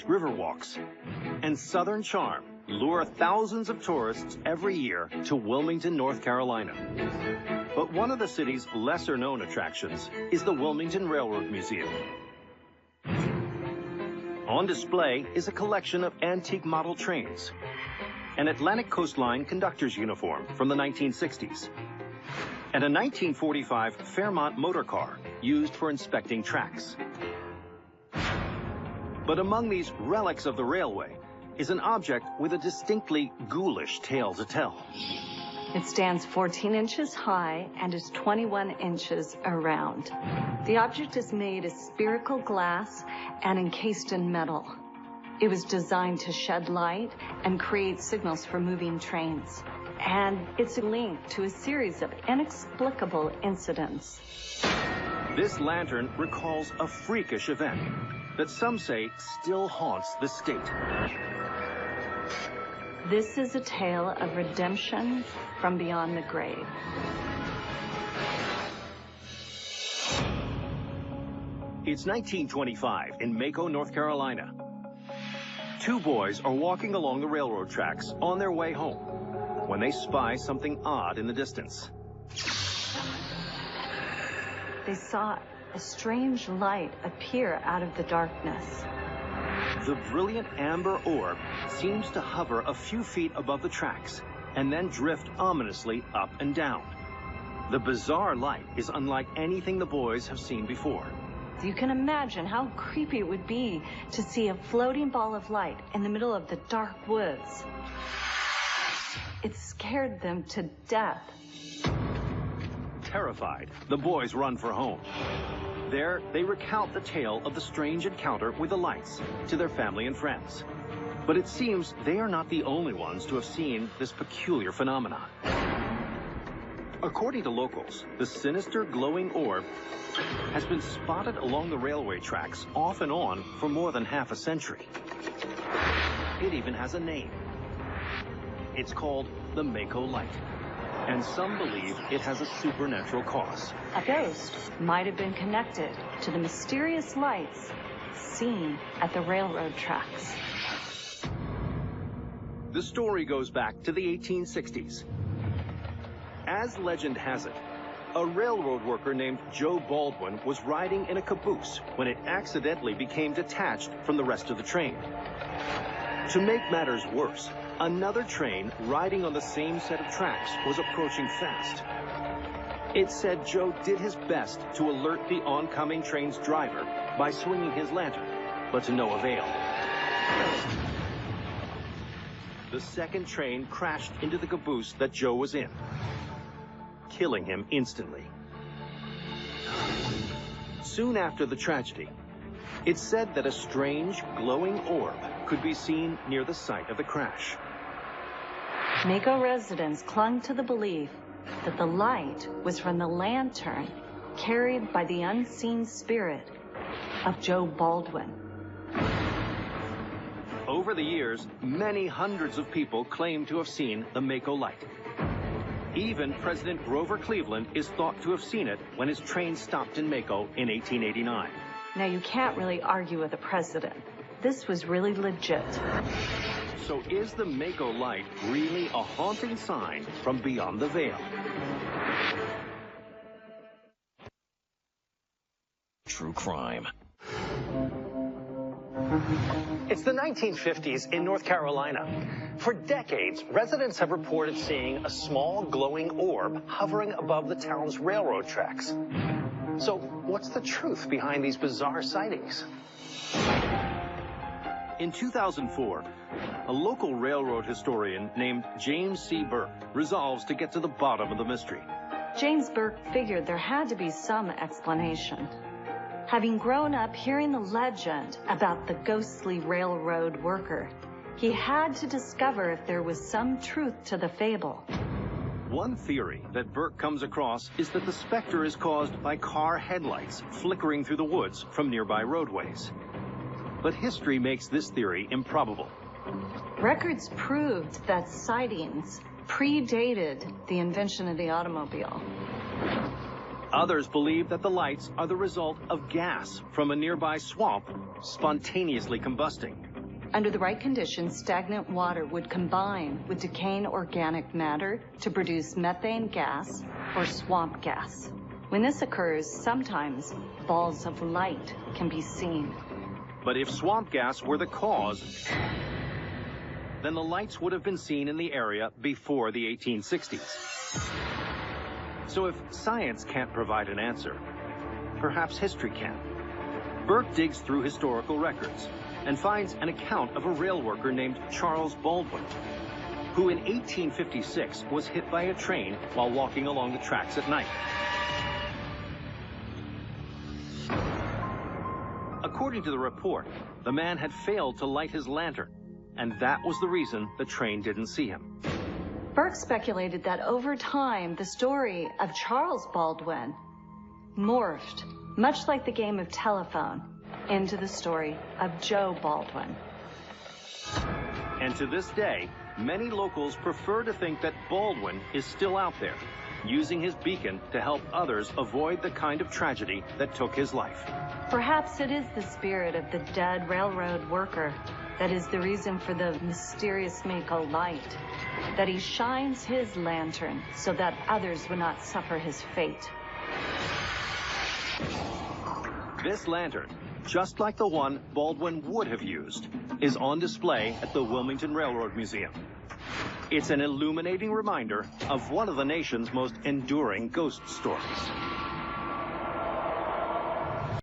river walks, and southern charm lure thousands of tourists every year to Wilmington, North Carolina. But one of the city's lesser-known attractions is the Wilmington Railroad Museum. On display is a collection of antique model trains, an Atlantic Coastline conductor's uniform from the 1960s, and a 1945 Fairmont motor car used for inspecting tracks. But among these relics of the railway is an object with a distinctly ghoulish tale to tell. It stands 14 inches high and is 21 inches around. The object is made of spherical glass and encased in metal. It was designed to shed light and create signals for moving trains. And it's linked to a series of inexplicable incidents. This lantern recalls a freakish event that some say still haunts the state. This is a tale of redemption from beyond the grave. It's 1925 in Maco, North Carolina. Two boys are walking along the railroad tracks on their way home when they spy something odd in the distance. They saw a strange light appear out of the darkness. The brilliant amber orb seems to hover a few feet above the tracks and then drift ominously up and down. The bizarre light is unlike anything the boys have seen before. You can imagine how creepy it would be to see a floating ball of light in the middle of the dark woods. It scared them to death. Terrified, the boys run for home. There, they recount the tale of the strange encounter with the lights to their family and friends. But it seems they are not the only ones to have seen this peculiar phenomenon. According to locals, the sinister glowing orb has been spotted along the railway tracks off and on for more than half a century. It even has a name. It's called the Maco Light, and some believe it has a supernatural cause. A ghost might have been connected to the mysterious lights seen at the railroad tracks. The story goes back to the 1860s. As legend has it, a railroad worker named Joe Baldwin was riding in a caboose when it accidentally became detached from the rest of the train. To make matters worse, another train riding on the same set of tracks was approaching fast. It said Joe did his best to alert the oncoming train's driver by swinging his lantern, but to no avail. The second train crashed into the caboose that Joe was in, killing him instantly. Soon after the tragedy, it's said that a strange, glowing orb could be seen near the site of the crash. Maco residents clung to the belief that the light was from the lantern carried by the unseen spirit of Joe Baldwin. Over the years, many hundreds of people claim to have seen the Maco Light. Even President Grover Cleveland is thought to have seen it when his train stopped in Maco in 1889. Now, you can't really argue with the president. This was really legit. So is the Maco Light really a haunting sign from beyond the veil? True crime. It's the 1950s in North Carolina. For decades, residents have reported seeing a small glowing orb hovering above the town's railroad tracks. So what's the truth behind these bizarre sightings? In 2004, a local railroad historian named James C. Burke resolves to get to the bottom of the mystery. James Burke figured there had to be some explanation. Having grown up hearing the legend about the ghostly railroad worker, he had to discover if there was some truth to the fable. One theory that Burke comes across is that the specter is caused by car headlights flickering through the woods from nearby roadways. But history makes this theory improbable. Records proved that sightings predated the invention of the automobile. Others believe that the lights are the result of gas from a nearby swamp spontaneously combusting. Under the right conditions, stagnant water would combine with decaying organic matter to produce methane gas or swamp gas. When this occurs, sometimes balls of light can be seen. But if swamp gas were the cause, then the lights would have been seen in the area before the 1860s. So if science can't provide an answer, perhaps history can. Burke digs through historical records and finds an account of a rail worker named Charles Baldwin, who in 1856 was hit by a train while walking along the tracks at night. According to the report, the man had failed to light his lantern, and that was the reason the train didn't see him. Burke speculated that over time, the story of Charles Baldwin morphed, much like the game of telephone, into the story of Joe Baldwin. And to this day, many locals prefer to think that Baldwin is still out there, using his beacon to help others avoid the kind of tragedy that took his life. Perhaps it is the spirit of the dead railroad worker that is the reason for the mysterious Maco Light, that he shines his lantern so that others would not suffer his fate. This lantern, just like the one Baldwin would have used, is on display at the Wilmington Railroad Museum. It's an illuminating reminder of one of the nation's most enduring ghost stories.